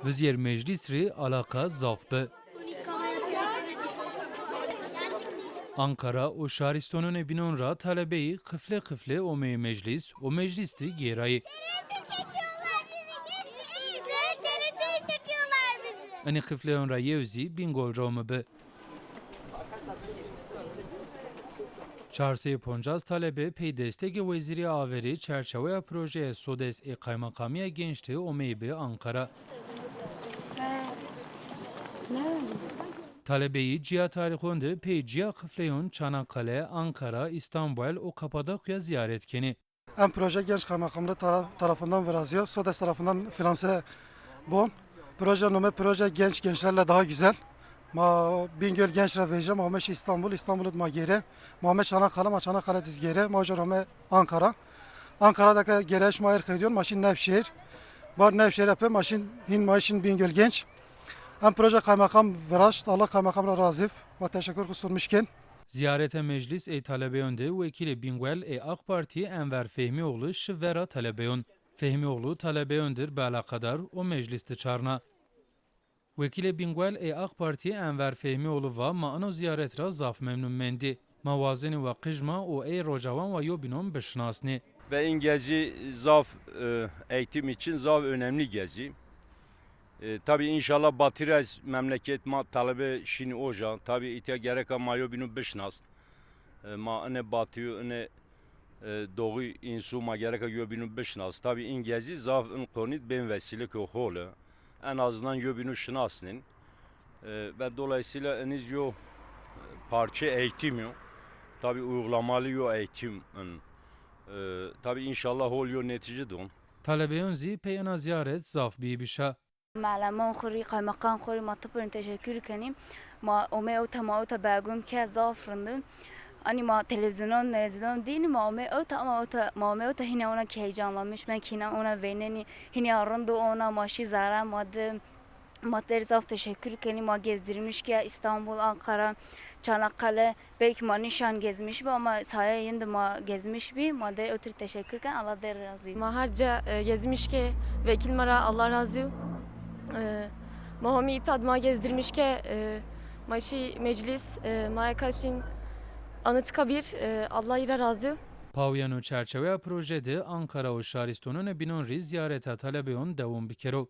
Vizyer meclis ri alaka zaf be. Ankara o şaristonun binon ra talebeyi kıfle o meclis o meclisti gerayı. Ani kıfleyon ra yevzi bingol romu be. Çarşı Poncaz talebe pey destek veziri averi çerçeve projeye sodes kaymakamiye gençti o meybe Ankara. Talebeyi ciha tarihinde pey ciha kıfleyon Çanakkale, Ankara, İstanbul o Kapadokya ziyaret keni. Hem proje genç kaymakamlığı tarafından verazıyor, SODES tarafından finanse bon. Proje gençlerle daha güzel. Bingöl gençler vereceğim, Muhammed İstanbul'u ma geri. Muhammed Çanakkale diz geri, Muhammed Ankara. Ankara'daki gereş mahir kıyıyor, maşin Nevşehir. Var Nevşehir yapıyor, maşin Bingöl genç. Hem proje kaymakam veraş, Allah kaymakamla razif. Teşekkür sunmuşken. Ziyarete meclis talebeyon vekili Bingöl AK Parti Enver Fehmioğlu şivvera talebeyon. Fehmioğlu talebeyondir be alakadar o meclisti çarna. Vekili Bingöl AK Parti Enver Fehmioğlu va maano ziyaret ra zaf memnun mendi. Mavazeni ve kıjma o rocavan ve yobinon beşnasni. Ve in gezi zaf eğitim için zaf önemli gezi. Tabii inşallah batırız memleket talebe şini oja. Tabii ite gerek ama yobinu beşnas. Ne batıyor ne doğu insu ma gerek yobinu beşnas. Tabii in gezi zaf konit ben vesile ki hole. En azından yobinu şınasnin. Ve dolayısıyla eniz yo parça eğitim yo. Tabii uygulamalı yo eğitim. Tabii inşallah oluyor netice don. Talebeyon zi peyana ziyaret zaf bibişa. معلمان خوری قایمقان خوری ما تپرین تشکر کنیم ما اوتا باگویم که زافرندم ani ma televizyon değil ma ota hine ona ki heyecanlanmış ben ki ona veneni hine arındı ona maşı zara madde zaf teşekkür kenim ma gezdirmiş ki İstanbul, Ankara, Çanakkale belki ma nişan gezmiş bu ama sayende ma gezmiş bir madde ötürü teşekkür ken Allah der razı. Ma harca gezmiş ki vekil mara Allah razı. Mahami tadma gezdirmiş ki maşı meclis mayakaşin Anıtkabir Allah ile razı. Pavyano çerçeve projede Ankara o şaristonun binon ri ziyarete talebeyon devam bikero.